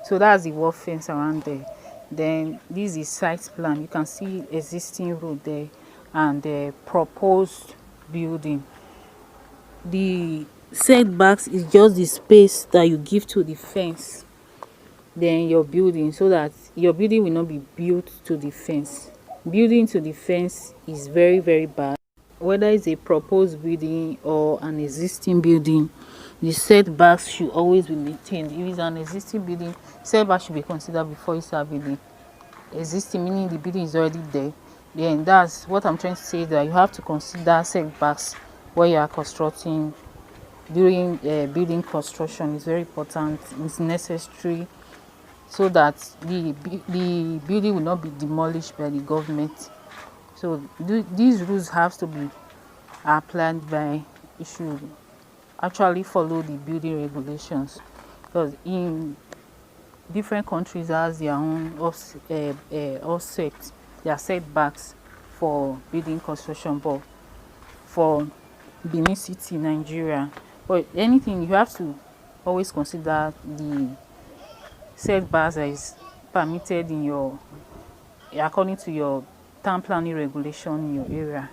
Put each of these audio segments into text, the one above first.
So that's the wall fence around there. Then this is site plan. You can see existing road there and the proposed building. The setbacks is just the space that you give to the fence, then your building, so that your building will not be built to the fence. Building to the fence is very, very bad. Whether it's a proposed building or an existing building, the setbacks should always be maintained. If it's an existing building, setback should be considered before you start building. Existing meaning the building is already there. Then that's what I'm trying to say, that you have to consider setbacks when you are constructing. During building construction is very important. It's necessary so that the building will not be demolished by the government. So these rules have to be applied by, you should actually follow the building regulations, because in different countries has their own offset, their setbacks for building construction. But for Benin City, Nigeria, but anything, you have to always consider the setbacks that is permitted in your, according to your town planning regulation in your area.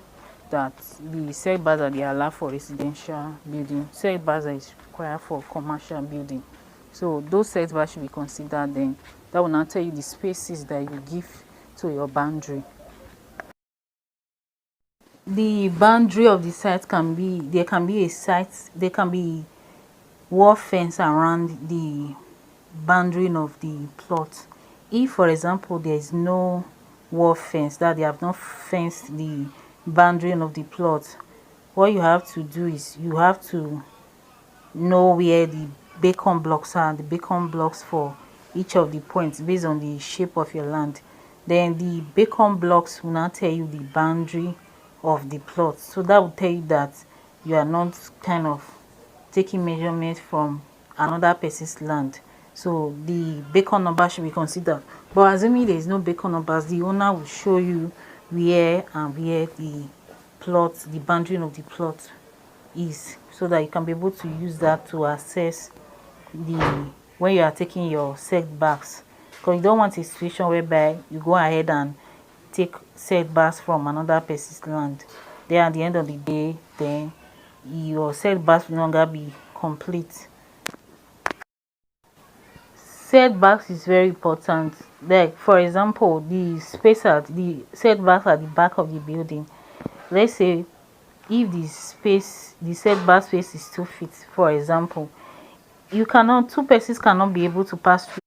That the setbacks that they allow for residential building, setbacks that is required for commercial building. So those setbacks should be considered. Then that will not tell you the spaces that you give to your boundary. The boundary of the site can be, there can be a site, there can be wall fence around the boundary of the plot. If, for example, there is no wall fence, that they have not fenced the boundary of the plot, what you have to do is you have to know where the beacon blocks are, the beacon blocks for each of the points based on the shape of your land. Then the beacon blocks will now tell you the boundary of the plot. So that will tell you that you are not kind of taking measurements from another person's land. So the beacon number should be considered. But assuming there is no beacon numbers, the owner will show you where and where the plot, the boundary of the plot is, so that you can be able to use that to assess the, when you are taking your setbacks. Because you don't want a situation whereby you go ahead and take setbacks from another person's land. Then at the end of the day, then your setbacks will no longer be complete. Setbacks is very important. Like, for example, the space at the setbacks at the back of the building. Let's say if the space, the setback space is 2 feet, for example, you cannot, two persons cannot be able to pass through